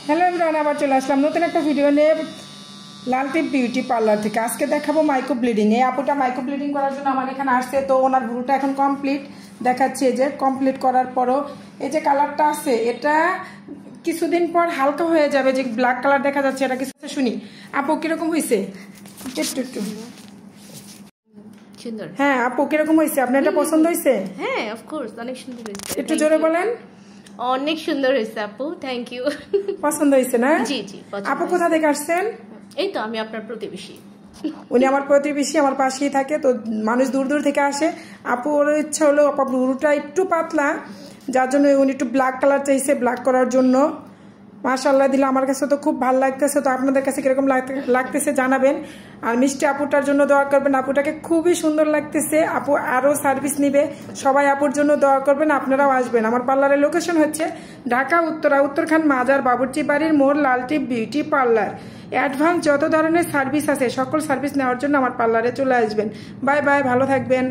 Hello everyone, আবার চলে আসলাম নতুন একটা ভিডিও নিয়ে লালটিপ বিউটি পার্লার থেকে। আজকে দেখাবো মাইক্রো ব্লিডিং। এই আপুটা মাইক্রো ব্লিডিং করার জন্য আমার এখানে আসছে। তো ওনার ভ্রুটা এখন কমপ্লিট দেখাচ্ছে, যে কমপ্লিট করার পরও এই যে কালারটা আছে, এটা কিছুদিন পর হালকা হয়ে যাবে, যে ব্ল্যাক কালার দেখা যাচ্ছে। এটা কিছু শুনি আপু কিরকম হয়েছে? একটু একটু সুন্দর। হ্যাঁ আপু কিরকম হয়েছে? আপনার এটা পছন্দ হয়েছে? হ্যাঁ অফকোর্স, অনেক সুন্দর হয়েছে। একটু জোরে বলেন। অনেক সুন্দর হয়েছে আপু, থ্যাংক ইউ। পছন্দ হয়েছে না? জি জি। আপু কোথা থেকে আসছেন? এই তো আমি আপনার প্রতিবেশী। উনি আমার প্রতিবেশী, আমার পাশেই থাকে। তো মানুষ দূর দূর থেকে আসে। আপু ওর ইচ্ছা হলো আপু ভুরুটা একটু পাতলা, যার জন্য উনি একটু ব্ল্যাক কালার চাইছে, ব্ল্যাক করার জন্য। মাশাআল্লাহ দিলে আমার কাছে তো খুব ভালো লাগতেছে। তো আপনাদের কাছে কিরকম লাগতেছে জানাবেন। আর মিষ্টি আপুটার জন্য দোয়া করবেন, আপুটাকে খুবই সুন্দর লাগতেছে। আপু আরও সার্ভিস নিবে, সবাই আপুর জন্য দোয়া করবেন। আপনারাও আসবেন। আমার পার্লারের লোকেশন হচ্ছে ঢাকা উত্তরখান মাজার বাবুর্চি বাড়ির মোড়, লালটিপ বিউটি পার্লার। অ্যাডভান্স যত ধরনের সার্ভিস আছে সকল সার্ভিস নেওয়ার জন্য আমার পার্লারে চলে আসবেন। বাই বাই, ভালো থাকবেন।